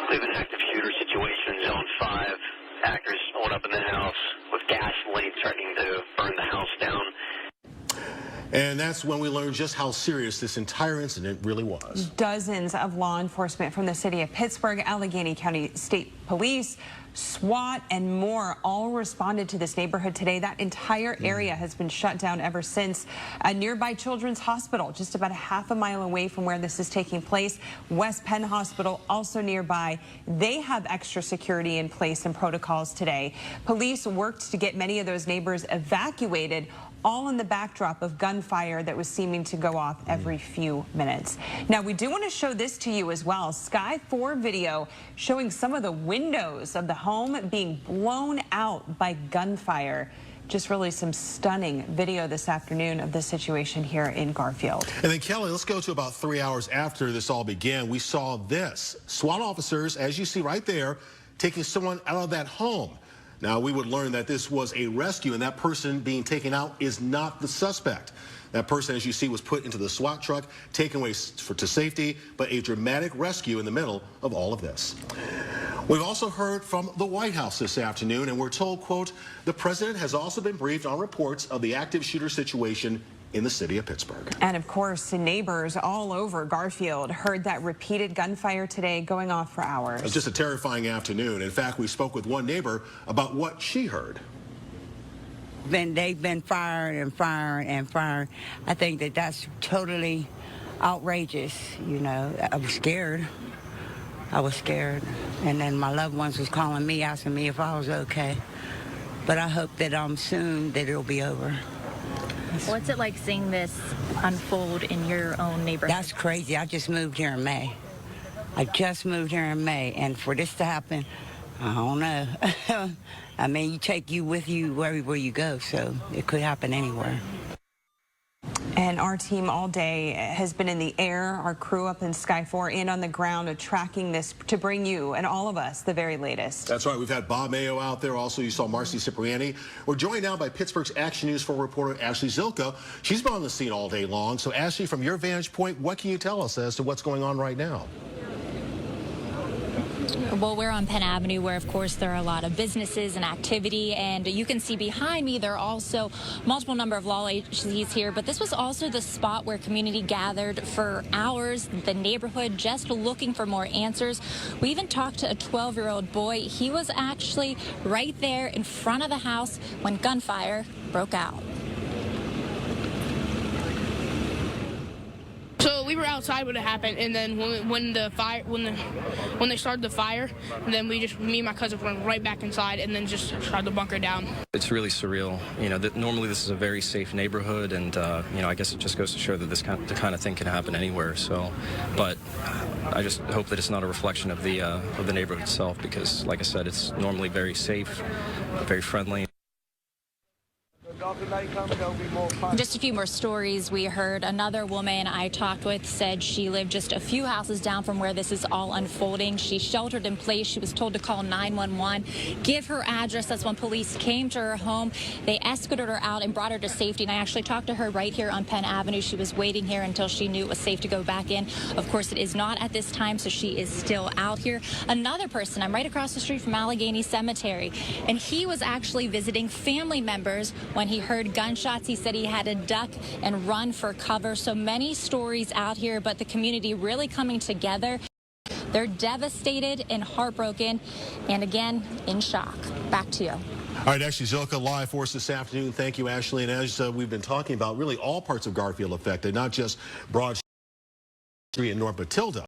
We have an active shooter situation in Zone 5. Actors holed up in the house with gasoline threatening to burn the house down. And that's when we learned just how serious this entire incident really was. Dozens of law enforcement from the city of Pittsburgh, Allegheny County State Police, SWAT, and more all responded to this neighborhood today. That entire area has been shut down ever since. A nearby Children's Hospital, just about a half a mile away from where this is taking place. West Penn Hospital, also nearby. They have extra security in place and protocols today. Police worked to get many of those neighbors evacuated, all in the backdrop of gunfire that was seeming to go off every few minutes. Now, we do want to show this to you as well. Sky 4 video showing some of the windows of the home being blown out by gunfire. Just really some stunning video this afternoon of the situation here in Garfield. And then, Kelly, let's go to about 3 hours after this all began. We saw this. SWAT officers, as you see right there, taking someone out of that home. Now, we would learn that this was a rescue, and that person being taken out is not the suspect. That person, as you see, was put into the SWAT truck, taken away to safety, but a dramatic rescue in the middle of all of this. We've also heard from the White House this afternoon, and we're told, quote, the president has also been briefed on reports of the active shooter situation in the city of Pittsburgh. And of course, neighbors all over Garfield heard that repeated gunfire today going off for hours. It's just a terrifying afternoon. In fact, we spoke with one neighbor about what she heard. They've been firing and firing and firing. I think that that's totally outrageous. You know, I was scared. And then my loved ones was calling me, asking me if I was okay. But I hope that soon that it'll be over. What's it like seeing this unfold in your own neighborhood? That's crazy. I just moved here in May. And for this to happen, I don't know. I mean, you take you with you wherever you go, so it could happen anywhere. And our team all day has been in the air, our crew up in Sky 4 and on the ground tracking this to bring you and all of us the very latest. That's right. We've had Bob Mayo out there. Also, you saw Marcy Cipriani. We're joined now by Pittsburgh's Action News 4 reporter Ashley Zilka. She's been on the scene all day long. So, Ashley, from your vantage point, what can you tell us as to what's going on right now? Well, we're on Penn Avenue, where, of course, there are a lot of businesses and activity, and you can see behind me there are also multiple number of law agencies here, but this was also the spot where community gathered for hours, the neighborhood just looking for more answers. We even talked to a 12-year-old boy. He was actually right there in front of the house when gunfire broke out. So we were outside when it happened, and then when they started the fire, and then me and my cousin went right back inside, and then just tried to bunker down. It's really surreal. You know, normally this is a very safe neighborhood, and you know, I guess it just goes to show that the kind of thing can happen anywhere. So, but I just hope that it's not a reflection of the neighborhood itself, because, like I said, it's normally very safe, very friendly. Just a few more stories we heard. Another woman I talked with said she lived just a few houses down from where this is all unfolding. She sheltered in place. She was told to call 911, give her address. That's when police came to her home. They escorted her out and brought her to safety. And I actually talked to her right here on Penn Avenue. She was waiting here until she knew it was safe to go back in. Of course, it is not at this time, so she is still out here. Another person, I'm right across the street from Allegheny Cemetery, and he was actually visiting family members when he heard gunshots. He said he had to duck and run for cover. So many stories out here, but the community really coming together. They're devastated and heartbroken, and again, in shock. Back to you. All right, Ashley Zilka live for us this afternoon. Thank you, Ashley. And as we've been talking about, really all parts of Garfield affected, not just Broad Street and North Matilda.